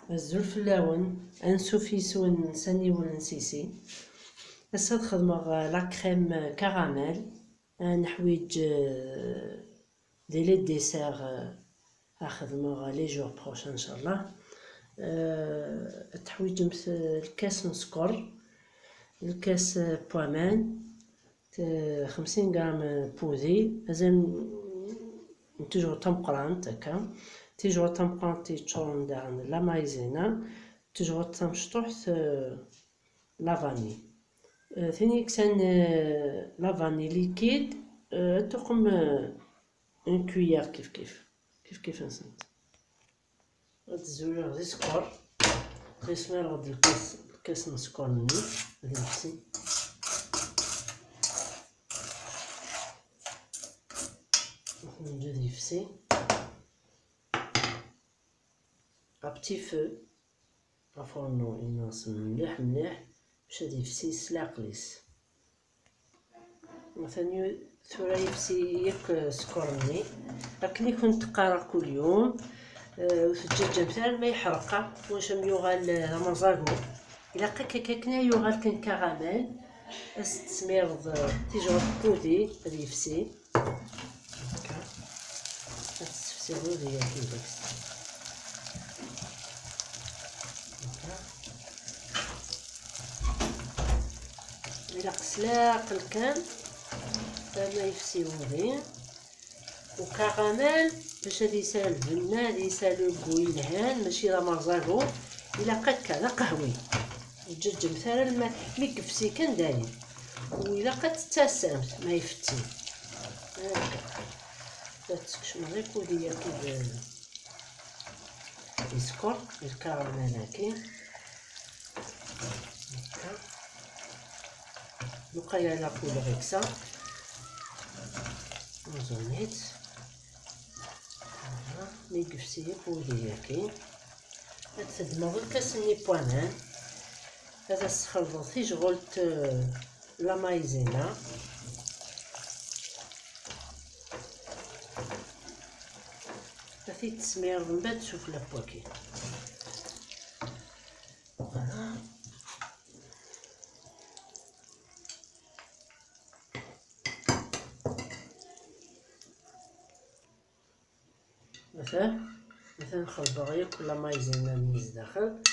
الزلفلاون انسوفيسون سنيون نسيسي. هسه نخدمو لا كريم كراميل. نحويج دي ديسير نخدمو لي جور بروشان ان شاء الله. تحويج الكاس نسكر، الكاس بوامان، 50 غرام بودي، لازم تيجو تمقران هكا، تيجو تمقران تيتشورن داعن لا مايزينا، تيجو تمشطوحت لا فاني. ثاني كسان لا فاني ليكيد تقوم اون كويير كيف نسنت. غاد تزوج غادي سكر، غادي سمير غاد الكاس نسكر ني غادي نفسي. نجي يفسي ابتي فو افورنو يناص مليح باش غادي يفسي سلاقليس. مثلا ثورا يفسي ياك سكرني لكن كنت تقرا كل يوم وتججم مثلا ما يحرق واش يوغال رمزاغو الا كنا يوغال كان كراميل تسمير تيجو بودي غادي يفسي هكا تفسيرو ديال كيفاش إلا قسلاق الكان ما يفسي وغين وكراميل باش هادي يسال البنة هادي يسالو بويلهان ماشي لا مرزاغو إلا قد كذا قهوي الجج مثلا ما يكفسي كان داير وإلا قد تسامت ما يفتي هكا تسكشم غير كودية كيف يسكر الكراميل هاكي هكا نقايا لا كولور هكسا نزونيت مي كفسي بودي هاكي. هاد تدمغ الكاس ني بوامان هذا السخلط في شغلت لا مايزينا هذي تسمير من بعد تشوف لا بواكي مثلا نخلطو غير كل مايزينا نيز داخل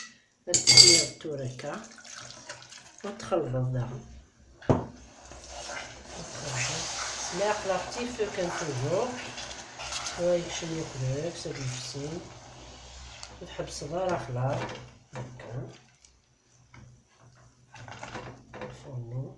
تسمير التوريكا وتخلطو داخل سلاق لافتي فو كان توجور شويه شنو ياكلك سادي يفسي وتحب صغار خلاط هكا الفرنو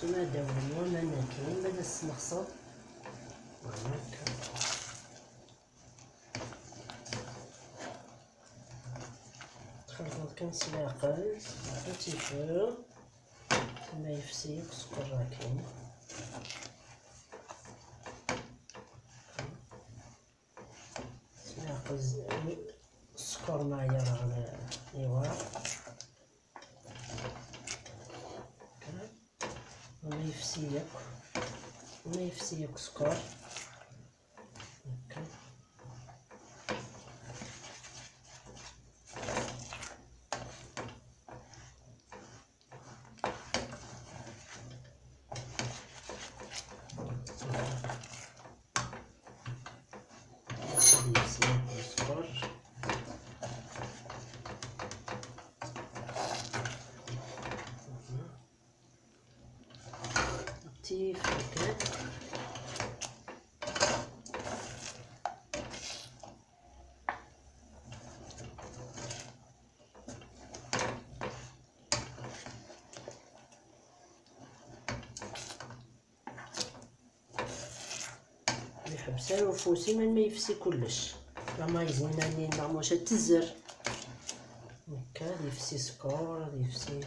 ما داولين وما ناكلين بدا السنخصر هكا تخلطو كان سلاقل بوتي فو ما يفسي سكر راكين سلاقل السكر معايا راه ايوا ما يفسيك سكر هكا لطيف هكا يحب سالو فوسي من ما يفسي كلش. لا مايزينا ني نعموش تزر هكا يفسي سكر يفسي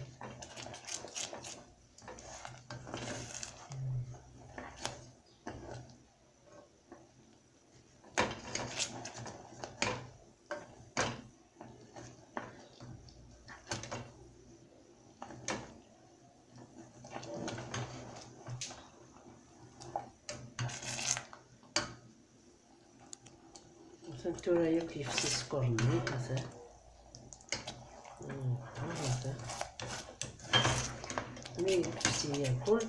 فهمتو راهي كيفسي سكر مليح مثلا هذا مي يفسي ياكل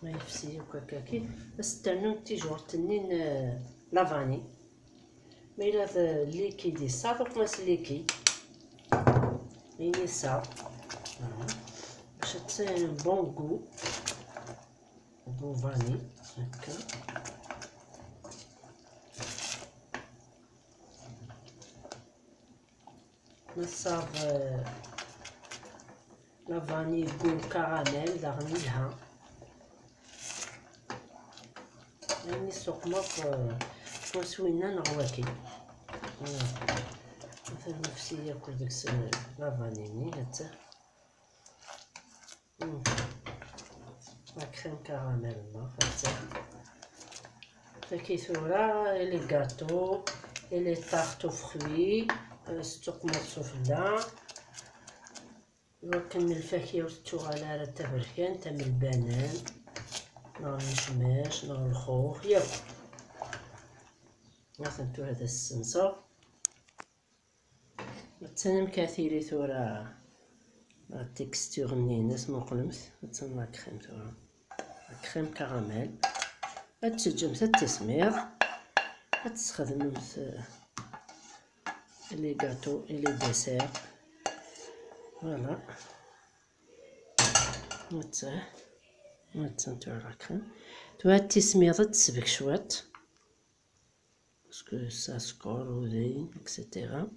ما يفسي هكاكي بس تانو تيجور تنين لافاني ما إلا اللي كيدي صافوق ماس ليكي يني صاف باش تصير بون غو فاني هكا نصاب لا فاني غو كراميل داغني لها يعني سوق ماك سوينا نغواكي مثلا نفسي ياكل ديك لا فانيني حتى لا كريم كراميل حتى كيثورا لي غاتو لي طارت فخوي ستوق مرصوفلا وكن الفاكهه والتوغاله راه تبركان تم البنان نار المشماش نار الخوخ ياكل مثلا هذا السنسر تسنم كثيري ثورا التكستور نيناس مقلمت تسنى كريم ثورا كريم كراميل تسجم التسمير تستخدم لي غاتو لي ديسير فوالا نتسنتو على كريم توا التسمير تسبك شوات باسكو سا سكور وذين اكسيتيرا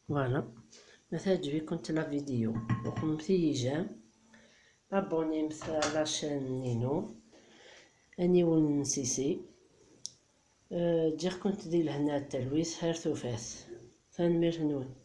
فوالا مثلا عجبكم لا فيديو وقمتي يجام ابوني مثلا لاشين نينو اني ونسيسي جير كنت دي لهنا التلويث هار ثوفاث ثانمير نون.